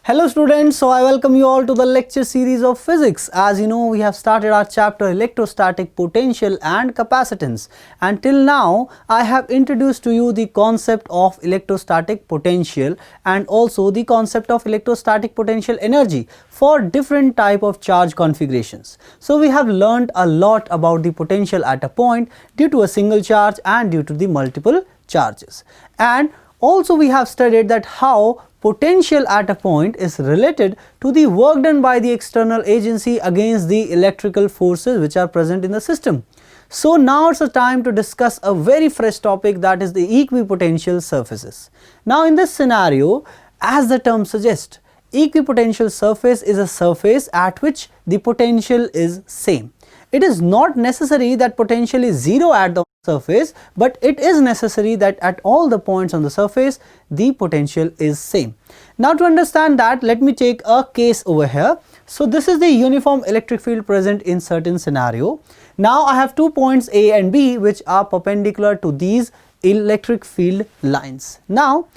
Hello students, so I welcome you all to the lecture series of physics. As you know, we have started our chapter electrostatic potential and capacitance, and till now I have introduced to you the concept of electrostatic potential and also the concept of electrostatic potential energy for different type of charge configurations. So we have learned a lot about the potential at a point due to a single charge and due to the multiple charges, and also we have studied that how potential at a point is related to the work done by the external agency against the electrical forces which are present in the system. So now it's a time to discuss a very fresh topic, that is the equipotential surfaces. Now in this scenario, as the term suggests, equipotential surface is a surface at which the potential is same. It is not necessary that potential is zero at the surface, but it is necessary that at all the points on the surface the potential is same. Now to understand that, let me take a case over here. So this is the uniform electric field present in certain scenario. Now I have 2 points A and B which are perpendicular to these electric field lines. Now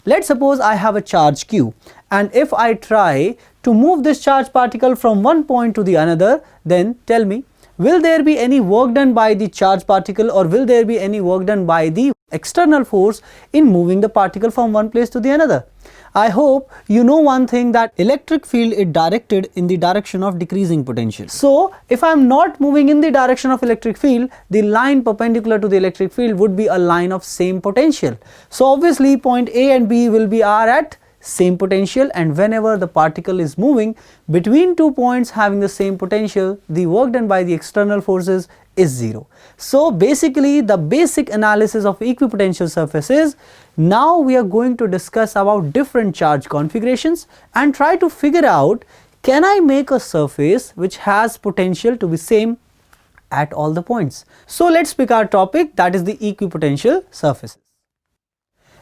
let's suppose I have a charge Q, and if I try to move this charge particle from one point to the another, then tell me, will there be any work done by the charge particle, or will there be any work done by the external force in moving the particle from one place to the another? I hope you know one thing, that electric field is directed in the direction of decreasing potential. So if I am not moving in the direction of electric field, the line perpendicular to the electric field would be a line of same potential. So obviously point A and B are at same potential, and whenever the particle is moving between 2 points having the same potential, the work done by the external forces is zero. So basically the basic analysis of equipotential surface is, now we are going to discuss about different charge configurations and try to figure out, can I make a surface which has potential to be same at all the points. So let's pick our topic, that is the equipotential surfaces.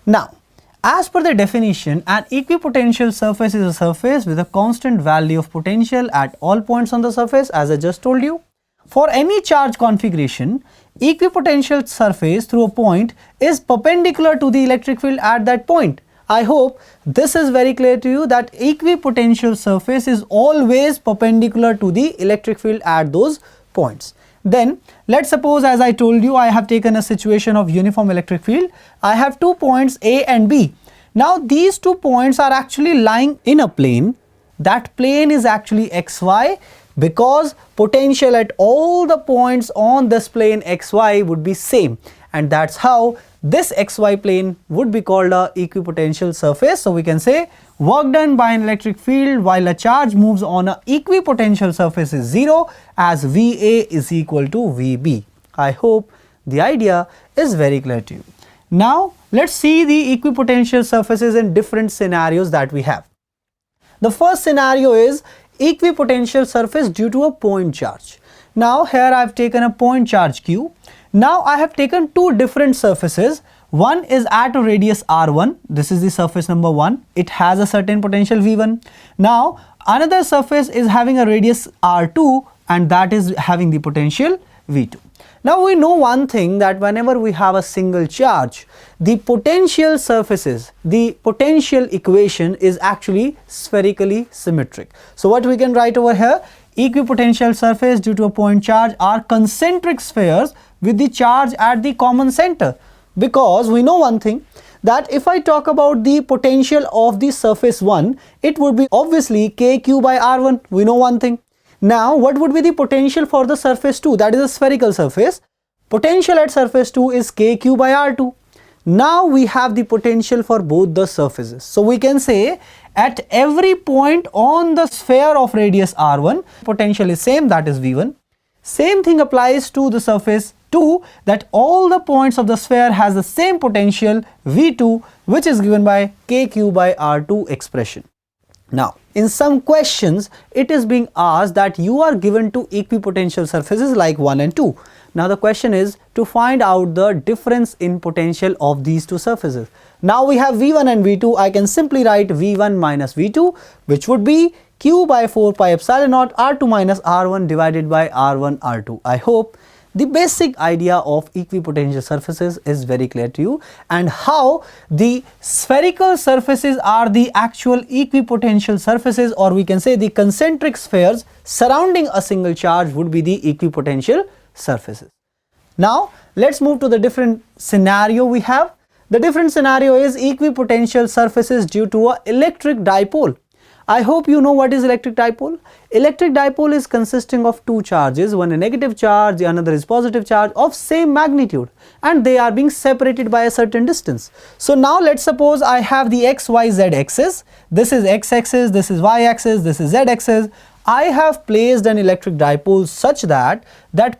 Now as per the definition, an equipotential surface is a surface with a constant value of potential at all points on the surface, as I just told you. For any charge configuration, equipotential surface through a point is perpendicular to the electric field at that point. I hope this is very clear to you, that equipotential surface is always perpendicular to the electric field at those points. Then let's suppose, as I told you, I have taken a situation of uniform electric field. I have 2 points A and B. Now these 2 points are actually lying in a plane. That plane is actually xy, because potential at all the points on this plane xy would be same, and that's how this xy plane would be called a equipotential surface. So we can say work done by an electric field while a charge moves on a equipotential surface is zero, as VA is equal to VB. I hope the idea is very clear to you. Now let's see the equipotential surfaces in different scenarios that we have. The first scenario is equipotential surface due to a point charge. Now here I have taken a point charge Q. Now I have taken 2 different surfaces. One is at a radius R1, this is the surface number 1, it has a certain potential V1. Now another surface is having a radius R2, and that is having the potential V2. Now we know one thing, that whenever we have a single charge, the potential surfaces, the potential equation is actually spherically symmetric. So what we can write over here, equipotential surface due to a point charge are concentric spheres with the charge at the common center. Because we know one thing, that if I talk about the potential of the surface 1, it would be obviously kq by r1. We know one thing. Now what would be the potential for the surface 2, that is a spherical surface? Potential at surface 2 is kq by r2. Now we have the potential for both the surfaces. So we can say at every point on the sphere of radius r1, potential is same, that is V1. Same thing applies to the surface 2, that all the points of the sphere has the same potential V2, which is given by kq by r2 expression. Now in some questions it is being asked that you are given two equipotential surfaces like 1 and 2. Now the question is to find out the difference in potential of these two surfaces. Now we have V1 and V2. I can simply write V1 minus V2, which would be Q by 4 pi epsilon naught R2 minus R1 divided by R1 R2. I hope the basic idea of equipotential surfaces is very clear to you, and how the spherical surfaces are the actual equipotential surfaces, or we can say the concentric spheres surrounding a single charge would be the equipotential surfaces. Now let's move to the different scenario we have. The different scenario is equipotential surfaces due to an electric dipole. I hope you know what is electric dipole. Electric dipole is consisting of two charges, one a negative charge, the another is positive charge of same magnitude, and they are being separated by a certain distance. So now let's suppose I have the x, y, z axis. This is x axis, this is y axis, this is z axis. I have placed an electric dipole such that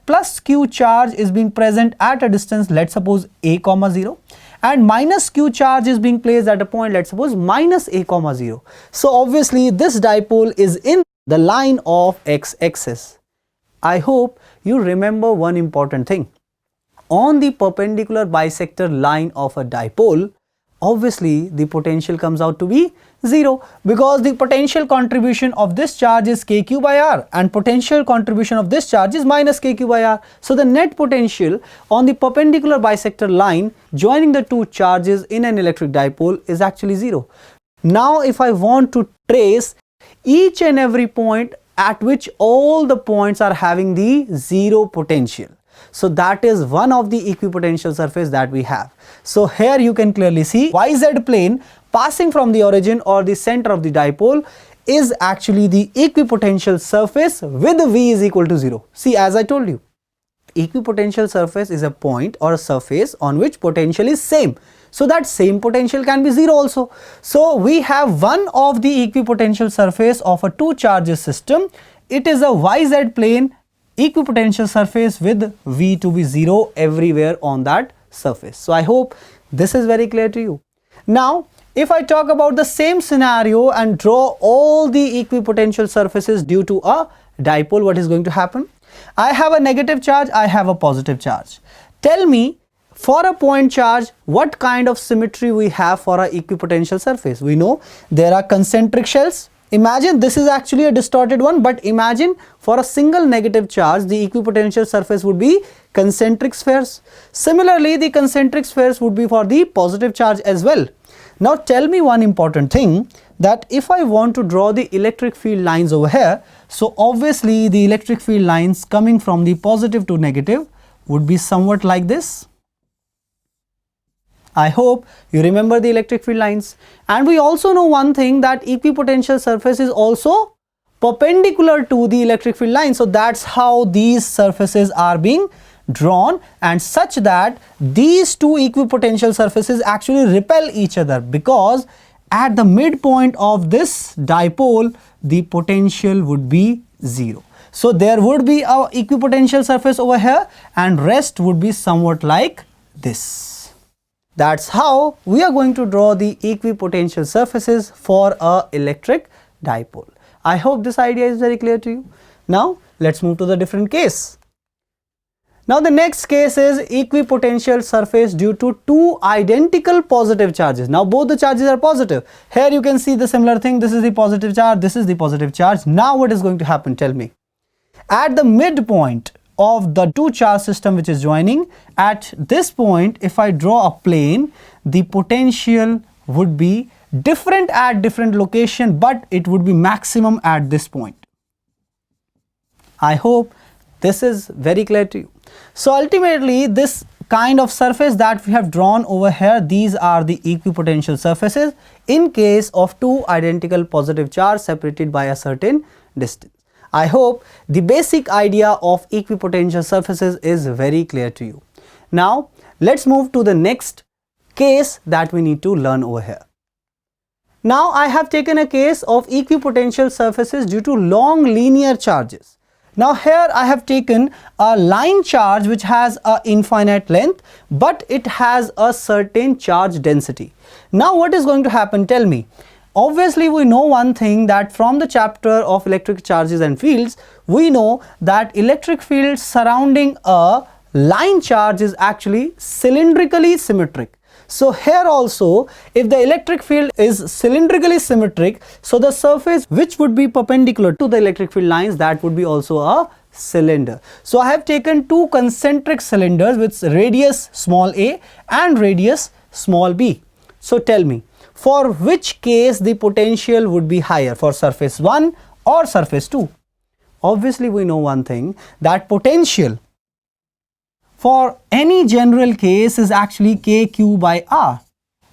plus q charge is being present at a distance, let's suppose a comma 0, and minus q charge is being placed at a point, let's suppose minus a comma 0. So obviously this dipole is in the line of x axis. I hope you remember one important thing. On the perpendicular bisector line of a dipole, obviously the potential comes out to be 0, because the potential contribution of this charge is kq by r and potential contribution of this charge is minus kq by r. So the net potential on the perpendicular bisector line joining the two charges in an electric dipole is actually 0. Now if I want to trace each and every point at which all the points are having the 0 potential, so that is one of the equipotential surface that we have. So here you can clearly see YZ plane passing from the origin or the center of the dipole is actually the equipotential surface with V is equal to 0. See, as I told you, equipotential surface is a point or a surface on which potential is same. So that same potential can be 0 also. So we have one of the equipotential surface of a two charges system. It is a YZ plane equipotential surface with V to be 0 everywhere on that surface. So I hope this is very clear to you. Now if I talk about the same scenario and draw all the equipotential surfaces due to a dipole, what is going to happen? I have a negative charge, I have a positive charge. Tell me, for a point charge, what kind of symmetry we have for our equipotential surface? We know there are concentric shells. Imagine this is actually a distorted one, but imagine for a single negative charge, the equipotential surface would be concentric spheres. Similarly, the concentric spheres would be for the positive charge as well. Now tell me one important thing, that if I want to draw the electric field lines over here, so obviously the electric field lines coming from the positive to negative would be somewhat like this. I hope you remember the electric field lines. And we also know one thing, that equipotential surface is also perpendicular to the electric field line. So that's how these surfaces are being drawn, and such that these two equipotential surfaces actually repel each other, because at the midpoint of this dipole the potential would be 0. So there would be our equipotential surface over here and rest would be somewhat like this. That's how we are going to draw the equipotential surfaces for a electric dipole. I hope this idea is very clear to you. Now let's move to the different case. Now the next case is equipotential surface due to two identical positive charges. Now both the charges are positive. Here you can see the similar thing. This is the positive charge, this is the positive charge. Now what is going to happen? Tell me. At the midpoint of the two charge system which is joining, at this point if I draw a plane, the potential would be different at different location, but it would be maximum at this point. I hope this is very clear to you. So ultimately this kind of surface that we have drawn over here, these are the equipotential surfaces in case of two identical positive charge separated by a certain distance. I hope the basic idea of equipotential surfaces is very clear to you. Now let's move to the next case that we need to learn over here. Now I have taken a case of equipotential surfaces due to long linear charges. Now here I have taken a line charge which has an infinite length, but it has a certain charge density. Now what is going to happen? Tell me. Obviously we know one thing, that from the chapter of electric charges and fields, we know that electric field surrounding a line charge is actually cylindrically symmetric. So here also, if the electric field is cylindrically symmetric, so the surface which would be perpendicular to the electric field lines, that would be also a cylinder. So I have taken two concentric cylinders with radius small a and radius small b. So tell me, for which case the potential would be higher, for surface 1 or surface 2? Obviously we know one thing, that potential for any general case is actually kq by r.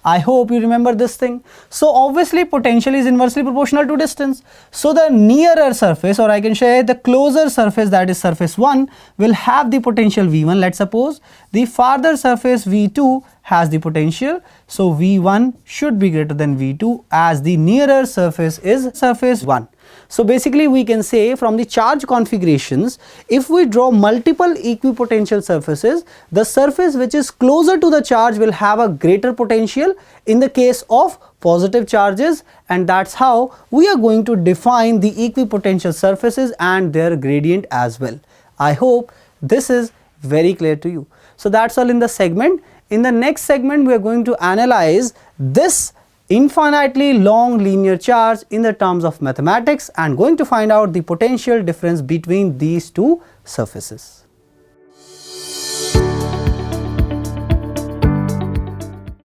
I hope you remember this thing. So obviously potential is inversely proportional to distance. So the nearer surface, or I can say the closer surface, that is surface 1, will have the potential V1. Let's suppose the farther surface V2 has the potential. So V1 should be greater than V2 as the nearer surface is surface 1. So basically we can say from the charge configurations, if we draw multiple equipotential surfaces, the surface which is closer to the charge will have a greater potential in the case of positive charges, and that's how we are going to define the equipotential surfaces and their gradient as well. I hope this is very clear to you. So that's all in the segment. In the next segment we are going to analyze this infinitely long linear charge in the terms of mathematics and going to find out the potential difference between these two surfaces.